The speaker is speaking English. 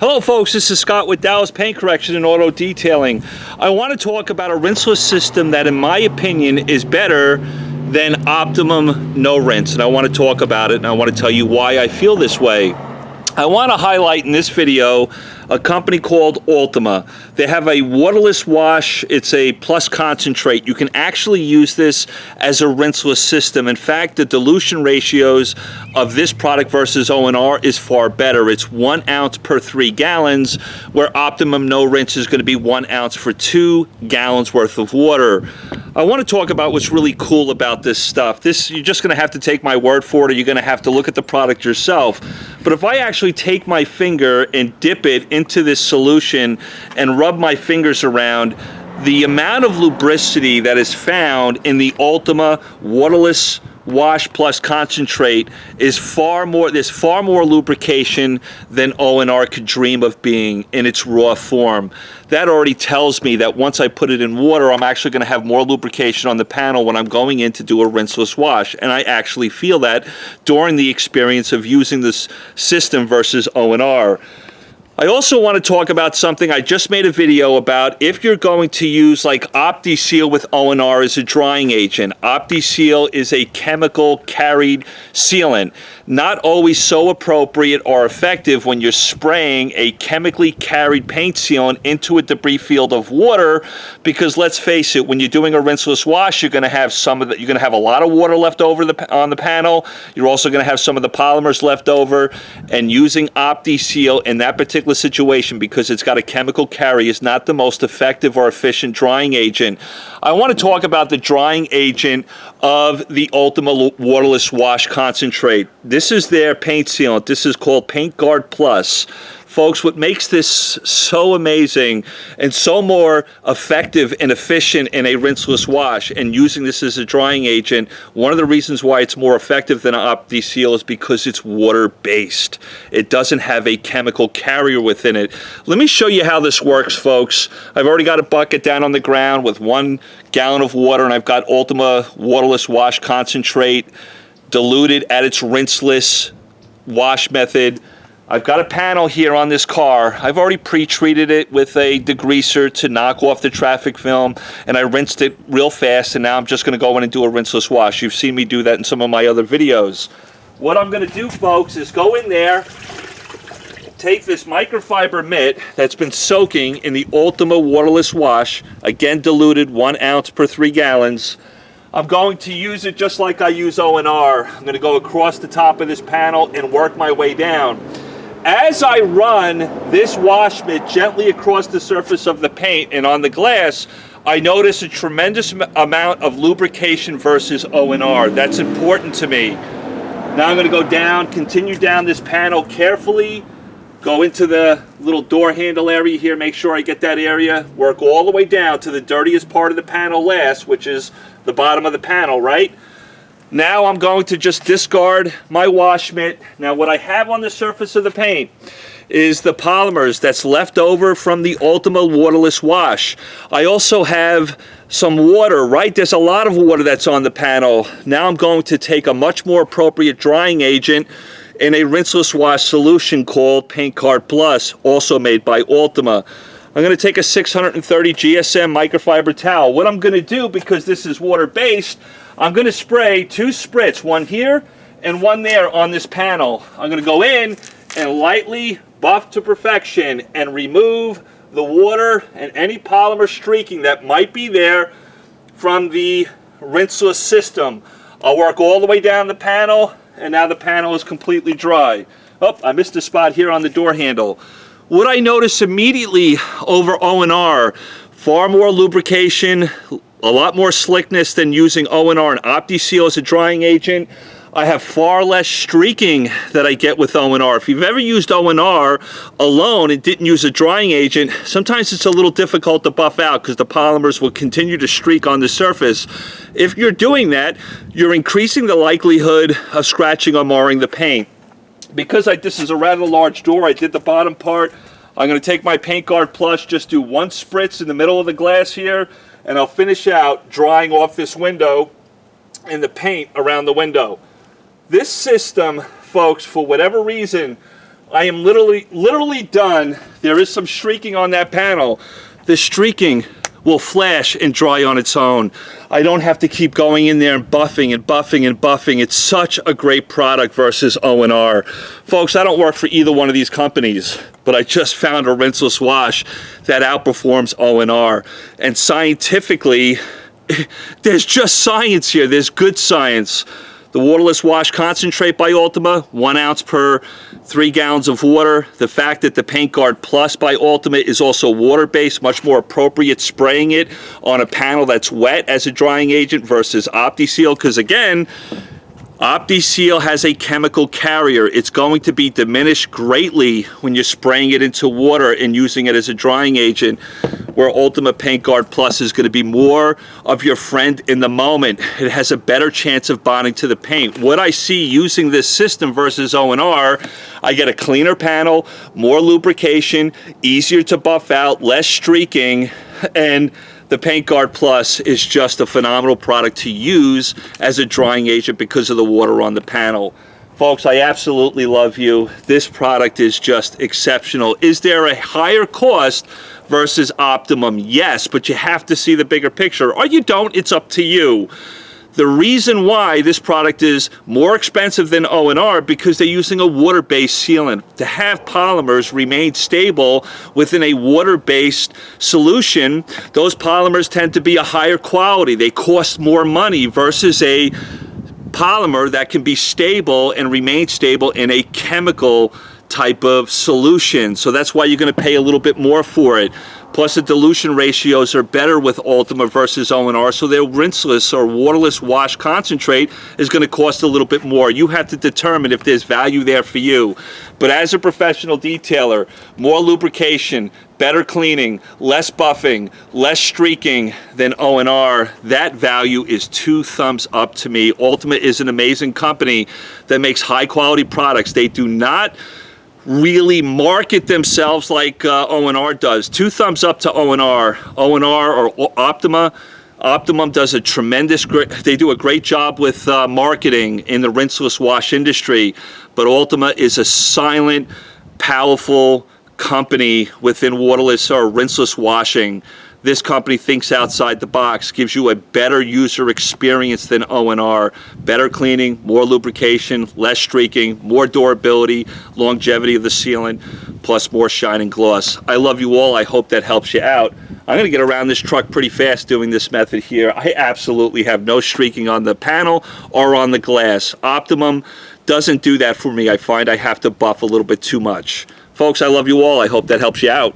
Hello folks, this is Scott with Dallas Paint Correction and Auto Detailing. I want to talk about a rinseless system that in my opinion is better than optimum no rinse, and I want to talk about it and I want to tell you why I feel this way. I want to highlight in this video a company called ULTIMA. They have a waterless wash. It's a plus concentrate. You can actually use this as a rinseless system. In fact, the dilution ratios of this product versus ONR is far better. It's 1 ounce per 3 gallons, where optimum no rinse is going to be 1 ounce for 2 gallons worth of water. I want to talk about what's really cool about this stuff. You're just going to have to take my word for it, or you're going to have to look at the product yourself. But if I actually take my finger and dip it into this solution and rub my fingers around, the amount of lubricity that is found in the ULTIMA waterless wash plus concentrate is there's far more lubrication than ONR could dream of being in its raw form. That already tells me that once I put it in water, I'm actually going to have more lubrication on the panel when I'm going in to do a rinseless wash. And I actually feel that during the experience of using this system versus ONR. I also want to talk about something I just made a video about. If you're going to use like OptiSeal with ONR as a drying agent. OptiSeal is a chemical carried sealant. Not always so appropriate or effective when you're spraying a chemically carried paint sealant into a debris field of water, because let's face it, when you're doing a rinseless wash, you're going to have you're going to have a lot of water left over on the panel. You're also going to have some of the polymers left over, and using OptiSeal in that particular situation, because it's got a chemical carry, is not the most effective or efficient drying agent. I want to talk about the drying agent of the ULTIMA waterless wash concentrate. This is their paint sealant. This is called Paint Guard Plus. Folks, what makes this so amazing and so more effective and efficient in a rinseless wash and using this as a drying agent, one of the reasons why it's more effective than OptiSeal is because it's water-based. It doesn't have a chemical carrier within it. Let me show you how this works, folks. I've already got a bucket down on the ground with 1 gallon of water, and I've got ULTIMA waterless wash concentrate diluted at its rinseless wash method. I've got a panel here on this car. I've already pre-treated it with a degreaser to knock off the traffic film, and I rinsed it real fast, and now I'm just going to go in and do a rinseless wash. You've seen me do that in some of my other videos. What I'm going to do, folks, is go in there, take this microfiber mitt that's been soaking in the ULTIMA waterless wash, again diluted 1 ounce per 3 gallons. I'm going to use it just like I use ONR. I'm going to go across the top of this panel and work my way down. As I run this wash mitt gently across the surface of the paint and on the glass, I notice a tremendous amount of lubrication versus ONR. That's important to me. Now I'm going to go down, continue down this panel carefully, go into the little door handle area here, make sure I get that area, work all the way down to the dirtiest part of the panel last, which is the bottom of the panel, right? Now I'm going to just discard my wash mitt. Now what I have on the surface of the paint is the polymers that's left over from the ULTIMA waterless wash. I also have some water, right? There's a lot of water that's on the panel. Now I'm going to take a much more appropriate drying agent in a rinseless wash solution called Paint Guard Plus, also made by ULTIMA. I'm going to take a 630 GSM microfiber towel. What I'm going to do, because this is water-based, I'm going to spray 2 spritz, one here and one there on this panel. I'm going to go in and lightly buff to perfection and remove the water and any polymer streaking that might be there from the rinseless system. I'll work all the way down the panel, and now the panel is completely dry. Oh, I missed a spot here on the door handle. What I notice immediately over ONR, far more lubrication, a lot more slickness than using ONR and OptiSeal as a drying agent. I have far less streaking that I get with ONR. If you've ever used ONR alone and didn't use a drying agent, sometimes it's a little difficult to buff out because the polymers will continue to streak on the surface. If you're doing that, you're increasing the likelihood of scratching or marring the paint. Because this is a rather large door, I did the bottom part. I'm going to take my Paint Guard Plus, just do 1 spritz in the middle of the glass here, and I'll finish out drying off this window and the paint around the window. This system, folks, for whatever reason, I am literally done. There is some streaking on that panel. The streaking will flash and dry on its own. I don't have to keep going in there and buffing and buffing and buffing. It's such a great product versus ONR. Folks, I don't work for either one of these companies, but I just found a rinseless wash that outperforms ONR. And scientifically, there's just science here. There's good science. The waterless wash concentrate by Ultima, 1 ounce per 3 gallons of water. The fact that the Paint Guard Plus by Ultima is also water-based, much more appropriate spraying it on a panel that's wet as a drying agent versus OptiSeal, because again, OptiSeal has a chemical carrier. It's going to be diminished greatly when you're spraying it into water and using it as a drying agent, where Ultima Paint Guard Plus is going to be more of your friend in the moment. It has a better chance of bonding to the paint. What I see using this system versus ONR, I get a cleaner panel, more lubrication, easier to buff out, less streaking, and the Paint Guard Plus is just a phenomenal product to use as a drying agent because of the water on the panel. Folks, I absolutely love you. This product is just exceptional. Is there a higher cost versus Optimum? Yes, but you have to see the bigger picture, or you don't. It's up to you. The reason why this product is more expensive than ONR, because they're using a water-based sealant. To have polymers remain stable within a water-based solution, those polymers tend to be a higher quality. They cost more money versus a polymer that can be stable and remain stable in a chemical type of solution. So that's why you're going to pay a little bit more for it. Plus the dilution ratios are better with Ultima versus ONR, so their rinseless or waterless wash concentrate is going to cost a little bit more. You have to determine if there's value there for you. But as a professional detailer, more lubrication, better cleaning, less buffing, less streaking than ONR, that value is 2 thumbs up to me. Ultima is an amazing company that makes high quality products. They do not really market themselves like ONR does. 2 thumbs up to ONR. ONR or Optima. Optimum does a they do a great job with marketing in the rinseless wash industry, but Ultima is a silent, powerful company within waterless or rinseless washing. This company thinks outside the box, gives you a better user experience than ONR. Better cleaning, more lubrication, less streaking, more durability, longevity of the sealant, plus more shine and gloss. I love you all. I hope that helps you out. I'm going to get around this truck pretty fast doing this method here. I absolutely have no streaking on the panel or on the glass. Optimum doesn't do that for me. I find I have to buff a little bit too much. Folks, I love you all. I hope that helps you out.